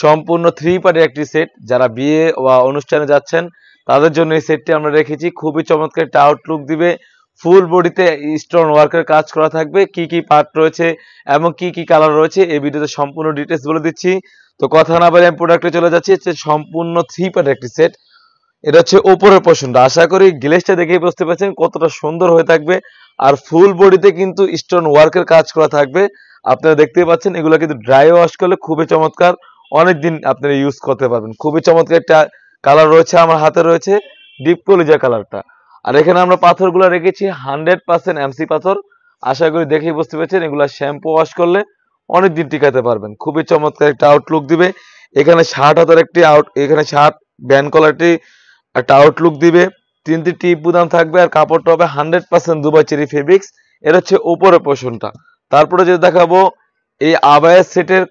সম্পূর্ণ 3 পার্টের একটি সেট। যারা বিয়ে বা অনুষ্ঠানে যাচ্ছেন তাদের জন্য এই সেটটি আমরা রেখেছি। খুবই চমৎকার একটা আউটলুক দিবে। ফুল বডিতে স্টোন ওয়ার্কের কাজ করা থাকবে। কি কি পার্ট রয়েছে এবং কি কি কালার রয়েছে এই ভিডিওতে সম্পূর্ণ ডিটেইলস বলে দিচ্ছি। তো কথা না বলে আমি প্রোডাক্টে চলে যাচ্ছি। হচ্ছে সম্পূর্ণ 3 পার্টের একটি সেট। এটা হচ্ছে উপরের পোরশনটা। আশা করি গ্লেজটা দেখেই বুঝতে পারছেন কতটা সুন্দর হয়ে থাকবে। আর ফুল বডিতে কিন্তু স্টোন ওয়ার্কের কাজ করা থাকবে। আপনারা দেখতেই পাচ্ছেন এগুলো কিন্তু ড্রাই ওয়াশ করলে খুবই চমৎকার, অনেকদিন আপনারা ইউজ করতে পারবেন। খুবই চমৎকার একটা কালার রয়েছে, আমার হাতে রয়েছে ডিপ কলিজা কালারটা। আর এখানে আমরা পাথরগুলো রেখেছি 100% এমসি পাথর। আশা করি দেখেই বুঝতে পারছেন এগুলো শ্যাম্পু ওয়াশ করলে অনেকদিন টিকাতে পারবেন। খুবই চমৎকার একটা আউটলুক দিবে। এখানে শার্ট হাতার একটি এখানে শার্ট ব্যান্ড কলারটি একটা আউটলুক দিবে। 3টি টিপ বুতাম থাকবে আর কাপড়টা হবে 100% দুবাই চেরি ফেব্রিক্স। এটা হচ্ছে উপরের পোরশনটা। তারপরে যে দেখাবো এই আবায়া সেটের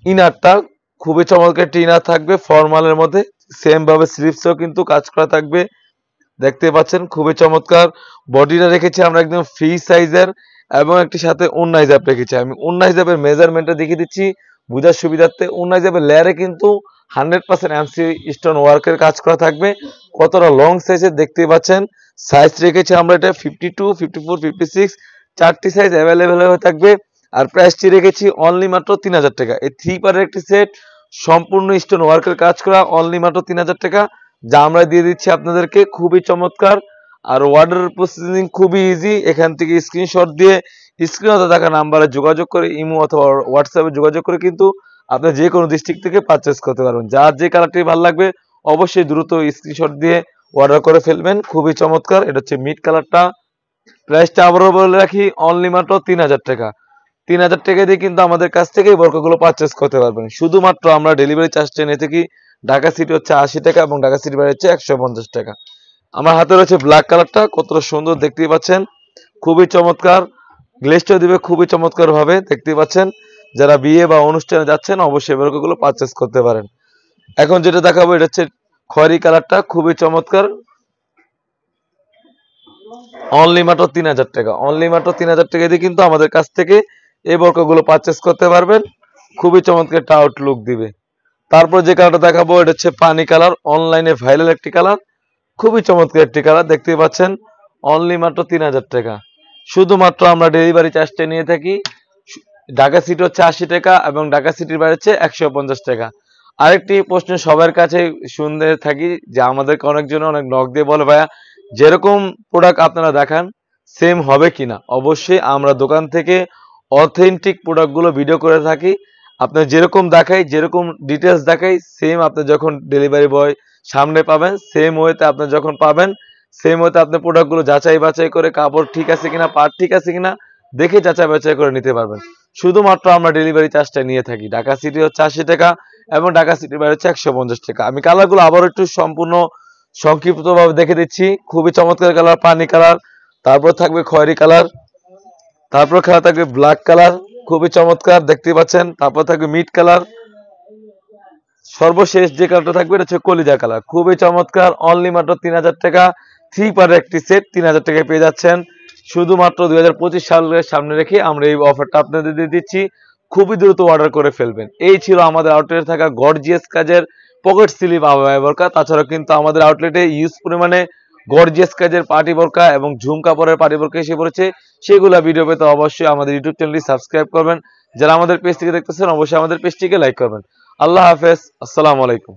ইনারটা। খুবই চমৎকার একটি ইনার থাকবে ফর্মালের মধ্যে। সেম ভাবে স্লিভসও কিন্তু কাজ করা থাকবে। দেখতে পাচ্ছেন খুবই চমৎকার। বডিটা রেখেছি আমরা একদম ফ্রি সাইজের এবং একটি সাথে ওন্না হিজাব রেখেছি। আমি ওন্না হিজাবের মেজারমেন্টটা দেখিয়ে দিচ্ছি বুঝার সুবিধার্থে। ওন্না হিজাবের লেয়ারে কিন্তু 100% এমসি স্টোন ওয়ার্কের কাজ করা থাকবে। কতটা লং সাইজের দেখতেই পাচ্ছেন। সাইজ রেখেছি আমরা এটা 52, 54, 56 চারটি সাইজ অ্যাভেলেবেল হয়ে থাকবে। আর প্রাইসটি রেখেছি অনলি মাত্র 3000 টাকা। এই 3 পার্টের একটি সেট সম্পূর্ণ স্টোন ওয়ার্কের কাজ করা অনলি মাত্র 3000 টাকা, যা আমরা দিয়ে দিচ্ছি আপনাদেরকে। খুবই চমৎকার। আর অর্ডার প্রসেসিং খুবই ইজি। এখান থেকে স্ক্রিনশট দিয়ে স্ক্রিনে থাকা নাম্বারে যোগাযোগ করে ইমো অথবা হোয়াটসঅ্যাপে যোগাযোগ করে কিন্তু আপনি যে কোনো ডিস্ট্রিক্ট থেকে পারচেস করতে পারবেন। যার যে কালারটি ভালো লাগবে অবশ্যই দ্রুত স্ক্রিনশট দিয়ে অর্ডার করে ফেলবেন। খুবই চমৎকার। এটা হচ্ছে মিড কালারটা। প্রাইসটা আবারও বলে রাখি অনলি মাত্র 3000 টাকা। 3000 টাকা দিয়ে কিন্তু আমাদের কাছ থেকে এই বোরকাগুলো পারচেস করতে পারবেন। শুধুমাত্র আমরা ডেলিভারি চার্জটা নিয়ে থাকি। ঢাকা সিটি হচ্ছে 80 টাকা এবং ঢাকা সিটি বাইরে হচ্ছে 150 টাকা। আমার হাতে রয়েছে ব্ল্যাক কালারটা। কতটা সুন্দর দেখতেই পাচ্ছেন। খুবই চমৎকার। গ্লেজটা দিবে খুবই চমৎকার ভাবে দেখতেই পাচ্ছেন। যারা বিয়ে বা অনুষ্ঠানে যাচ্ছেন অবশ্যই বোরকাগুলো পারচেস করতে পারেন। এখন যেটা দেখাবো এটা হচ্ছে খয়েরি কালারটা। খুবই চমৎকার। অনলি মাত্র 3000 টাকা। অনলি মাত্র 3000 টাকা দিয়ে কিন্তু আমাদের কাছ থেকে এই বোরকাগুলো পারচেস করতে পারবেন। খুবই চমৎকার একটা আউটলুক দিবে। তারপর যে কালারটা দেখাবো এটা হচ্ছে পানি কালার। অনলাইনে ভাইরাল একটি কালার। খুবই চমৎকার একটি কালার দেখতেই পাচ্ছেন। অনলি মাত্র 3000 টাকা। শুধুমাত্র আমরা ডেলিভারি চার্জটা নিয়ে থাকি। ঢাকা সিটি হচ্ছে 80 টাকা এবং ঢাকা সিটির বাইরে হচ্ছে 150 টাকা। আরেকটি প্রশ্ন সবার কাছে শুনতে থাকি যে আমাদেরকে অনেকজন অনেক নক দিয়ে বলে ভাইয়া যেরকম প্রোডাক্ট আপনারা দেখান সেম হবে কিনা। অবশ্যই আমরা দোকান থেকে অথেন্টিক প্রোডাক্টগুলো ভিডিও করে থাকি। আপনার যেরকম দেখাই যেরকম ডিটেলস দেখাই সেম আপনি যখন ডেলিভারি বয় সামনে পাবেন সেম ওয়েতে আপনি যখন পাবেন সেম ওয়েতে আপনি প্রোডাক্টগুলো যাচাই বাছাই করে কাপড় ঠিক আছে কিনা পার্ট ঠিক আছে কিনা দেখে যাচাই বাছাই করে নিতে পারবেন। শুধুমাত্র আমরা ডেলিভারি চার্জটা নিয়ে থাকি। ঢাকা সিটি হচ্ছে 80 টাকা এবং ঢাকা সিটির বাইরে হচ্ছে 150 টাকা। আমি কালারগুলো আবার একটু সম্পূর্ণ সংক্ষিপ্তভাবে দেখে দিচ্ছি। খুবই চমৎকার কালার পানি কালার। তারপর থাকবে খয়েরি কালার। তারপর খেলা থাকবে ব্ল্যাক কালার। খুবই চমৎকার দেখতে পাচ্ছেন। তারপর থাকবে মিড কালার। সর্বশেষ যে কালারটা থাকবে এটা হচ্ছে কলিজা কালার। খুবই চমৎকার। অনলি মাত্র 3000 টাকা। 3 পার্টের একটি সেট 3000 টাকায় পেয়ে যাচ্ছেন। শুধুমাত্র 2025 সালের সামনে রেখে আমরা এই অফারটা আপনাদের দিয়ে দিচ্ছি। খুবই দ্রুত অর্ডার করে ফেলবেন। এই ছিল আমাদের আউটলেটে থাকা গর্জিয়াস কাজের পকেট স্লিভ আবায়া বোরকা। তাছাড়া কিন্তু আমাদের আউটলেটে ইউজ পরিমাণে গর্জিয়াস কাজের পার্টি বোরকা এবং ঝুম কাপড়ের পার্টি বোরকা এসে পড়েছে। সেগুলো ভিডিও পেতে অবশ্যই আমাদের ইউটিউব চ্যানেলটি সাবস্ক্রাইব করবেন। যারা আমাদের পেজ থেকে দেখতেছেন অবশ্যই আমাদের পেজটিকে লাইক করবেন। আল্লাহ হাফেজ। আসসালামু আলাইকুম।